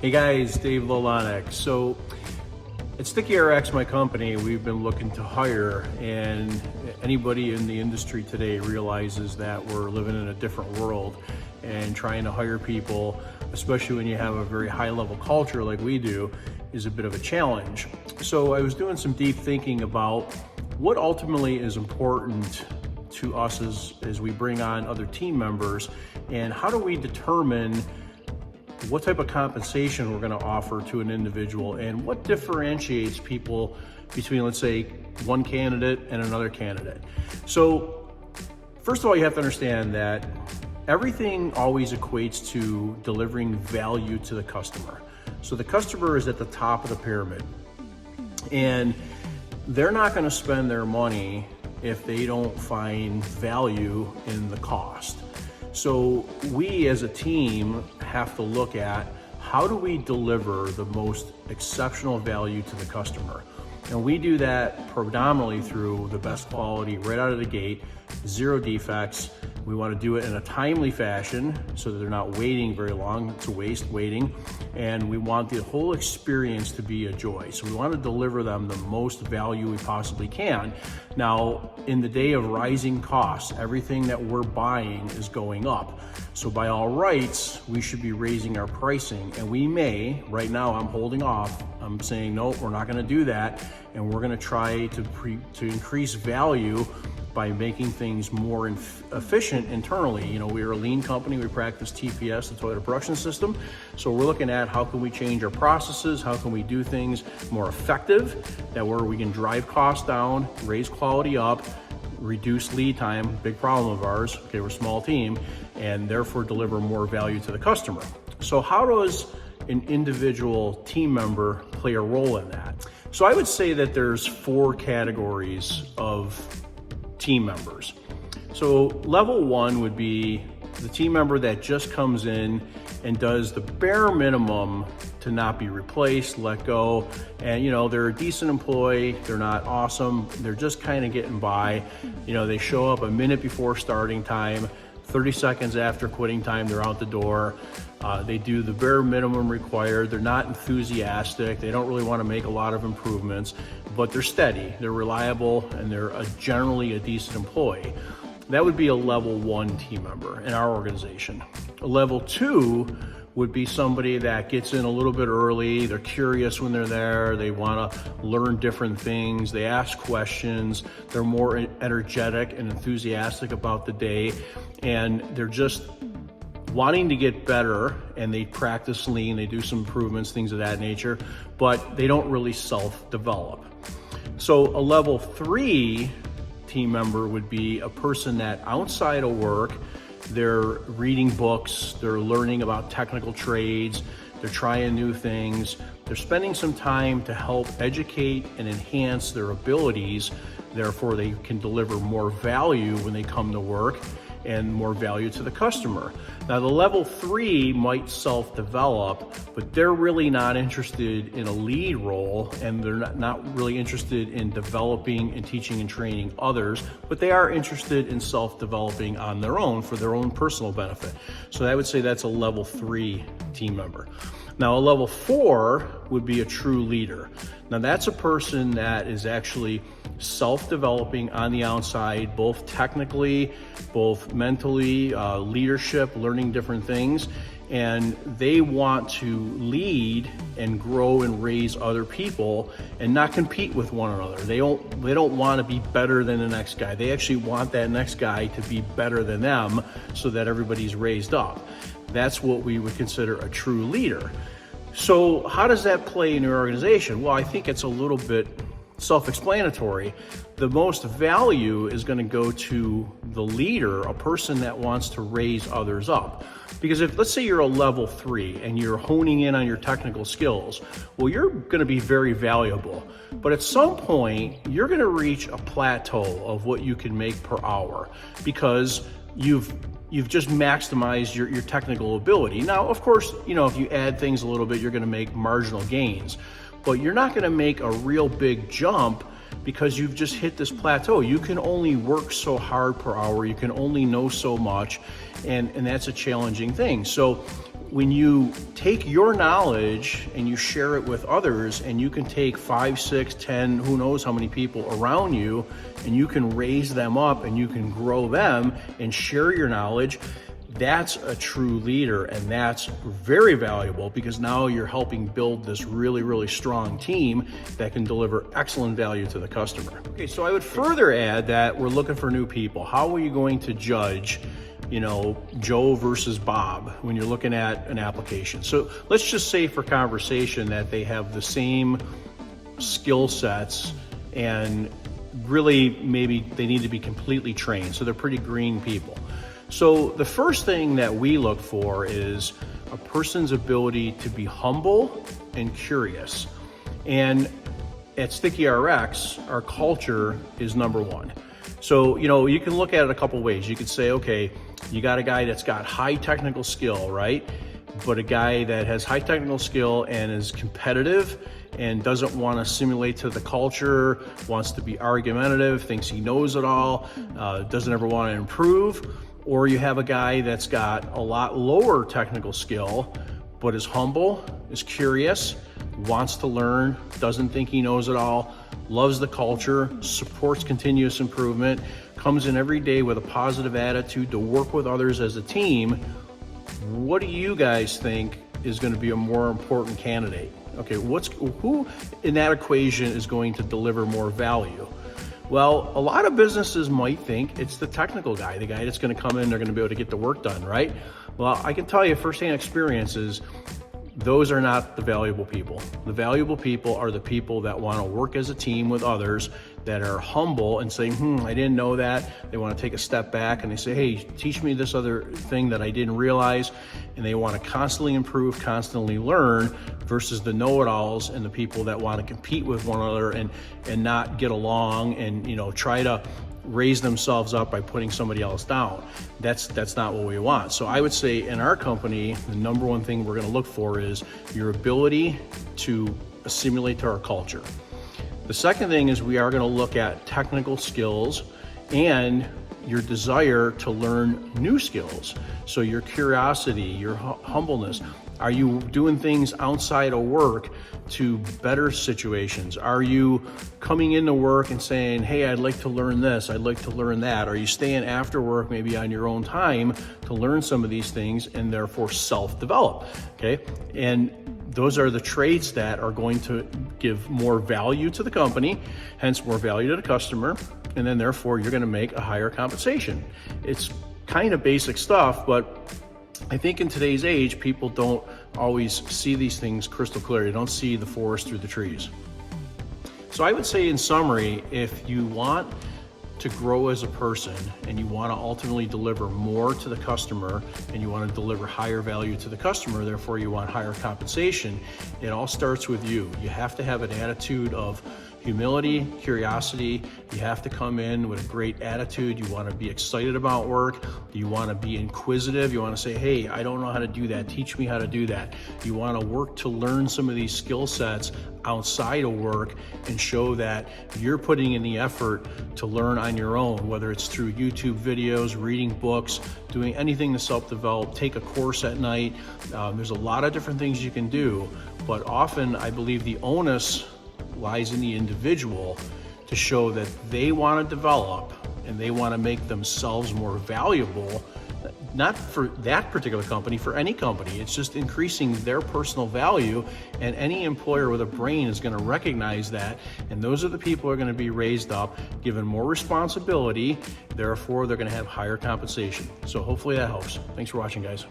Hey guys, Dave Lolanek. So at Sticky RX, my company, we've been looking to hire, and anybody in the industry today realizes that we're living in a different world, and trying to hire people, especially when you have a very high level culture like we do, is a bit of a challenge. So I was doing some deep thinking about what ultimately is important to us as we bring on other team members, and how do we determine what type of compensation we're going to offer to an individual, and what differentiates people between, let's say, one candidate and another candidate. So first of all, you have to understand that everything always equates to delivering value to the customer. So the customer is at the top of the pyramid, and they're not going to spend their money if they don't find value in the cost. So we as a team have to look at how do we deliver the most exceptional value to the customer. And we do that predominantly through the best quality right out of the gate, 0 defects. We want to do it in a timely fashion so that they're not waiting very long. It's a waste waiting. And we want the whole experience to be a joy. So we want to deliver them the most value we possibly can. Now, in the day of rising costs, everything that we're buying is going up. So by all rights, we should be raising our pricing. And we may, right now I'm holding off. I'm saying, no, we're not going to do that. And we're going to try to increase value by making things more efficient internally. You know, we're a lean company. We practice TPS, the Toyota Production System. So we're looking at how can we change our processes, how can we do things more effective, that where we can drive costs down, raise quality up, reduce lead time, big problem of ours. Okay, we're a small team, and therefore deliver more value to the customer. So how does an individual team member play a role in that? So I would say that there's 4 categories of team members. So level 1 would be the team member that just comes in and does the bare minimum to not be replaced, let go, and they're a decent employee, they're not awesome, they're just kind of getting by. They show up a minute before starting time, 30 seconds after quitting time, they're out the door. They do the bare minimum required. They're not enthusiastic. They don't really want to make a lot of improvements, but they're steady, they're reliable, and they're generally a decent employee. That would be a level 1 team member in our organization. A level 2 would be somebody that gets in a little bit early. They're curious when they're there. They want to learn different things. They ask questions. They're more energetic and enthusiastic about the day, and they're just wanting to get better, and they practice lean, they do some improvements, things of that nature, but they don't really self-develop. So a level 3 team member would be a person that outside of work, they're reading books, they're learning about technical trades, they're trying new things, they're spending some time to help educate and enhance their abilities, therefore they can deliver more value when they come to work and more value to the customer. Now the level 3 might self-develop, but they're really not interested in a lead role, and they're not really interested in developing and teaching and training others, but they are interested in self-developing on their own for their own personal benefit. So I would say that's a level 3 team member. Now a level 4 would be a true leader. Now that's a person that is actually self-developing on the outside, both technically, both mentally, leadership, learning different things, and they want to lead and grow and raise other people and not compete with one another. They don't want to be better than the next guy. They actually want that next guy to be better than them so that everybody's raised up. That's what we would consider a true leader. So how does that play in your organization? Well, I think it's a little bit self-explanatory. The most value is going to go to the leader, a person that wants to raise others up. Because if, let's say you're a level 3 and you're honing in on your technical skills, well, you're going to be very valuable. But at some point, you're going to reach a plateau of what you can make per hour because you've just maximized your technical ability. Now, of course, if you add things a little bit, you're going to make marginal gains, but you're not going to make a real big jump because you've just hit this plateau. You can only work so hard per hour. You can only know so much, and that's a challenging thing. So when you take your knowledge and you share it with others, and you can take 5, 6, 10, who knows how many people around you, and you can raise them up and you can grow them and share your knowledge, that's a true leader, and that's very valuable, because now you're helping build this really, really strong team that can deliver excellent value to the customer. Okay, so I would further add that we're looking for new people. How are you going to judge, Joe versus Bob when you're looking at an application? So let's just say for conversation that they have the same skill sets, and really maybe they need to be completely trained. So they're pretty green people. So the first thing that we look for is a person's ability to be humble and curious. And at Sticky RX, our culture is number one. So, you can look at it a couple ways. You could say, okay, you got a guy that's got high technical skill, right? But a guy that has high technical skill and is competitive and doesn't want to assimilate to the culture, wants to be argumentative, thinks he knows it all, doesn't ever want to improve. Or you have a guy that's got a lot lower technical skill, but is humble, is curious, wants to learn, doesn't think he knows it all, loves the culture, supports continuous improvement, comes in every day with a positive attitude to work with others as a team. What do you guys think is going to be a more important candidate? Okay, who in that equation is going to deliver more value? Well, a lot of businesses might think it's the technical guy, the guy that's going to come in, they're going to be able to get the work done, right? Well, I can tell you firsthand experiences, those are not the valuable people. The valuable people are the people that want to work as a team with others, that are humble and say, I didn't know that. They want to take a step back and they say, hey, teach me this other thing that I didn't realize. And they want to constantly improve, constantly learn, versus the know-it-alls and the people that want to compete with one another and not get along and, try to raise themselves up by putting somebody else down. That's not what we want. So I would say in our company, the number one thing we're going to look for is your ability to assimilate to our culture. The second thing is we are going to look at technical skills and your desire to learn new skills. So your curiosity, your humbleness. Are you doing things outside of work to better situations? Are you coming into work and saying, hey, I'd like to learn this, I'd like to learn that? Are you staying after work, maybe on your own time, to learn some of these things and therefore self-develop, okay? And those are the traits that are going to give more value to the company, hence more value to the customer, and then therefore you're going to make a higher compensation. It's kind of basic stuff, but I think in today's age, people don't always see these things crystal clear. They don't see the forest through the trees. So I would say in summary, if you want to grow as a person and you want to ultimately deliver more to the customer and you want to deliver higher value to the customer, therefore you want higher compensation, it all starts with you. You have to have an attitude of humility, curiosity. You have to come in with a great attitude. You want to be excited about work. You want to be inquisitive. You want to say, hey, I don't know how to do that. Teach me how to do that. You want to work to learn some of these skill sets outside of work and show that you're putting in the effort to learn on your own, whether it's through YouTube videos, reading books, doing anything to self-develop, take a course at night. There's a lot of different things you can do, but often I believe the onus lies in the individual to show that they want to develop and they want to make themselves more valuable, not for that particular company, for any company. It's just increasing their personal value, and any employer with a brain is going to recognize that, and those are the people who are going to be raised up, given more responsibility, therefore they're going to have higher compensation. So hopefully that helps. Thanks for watching, guys.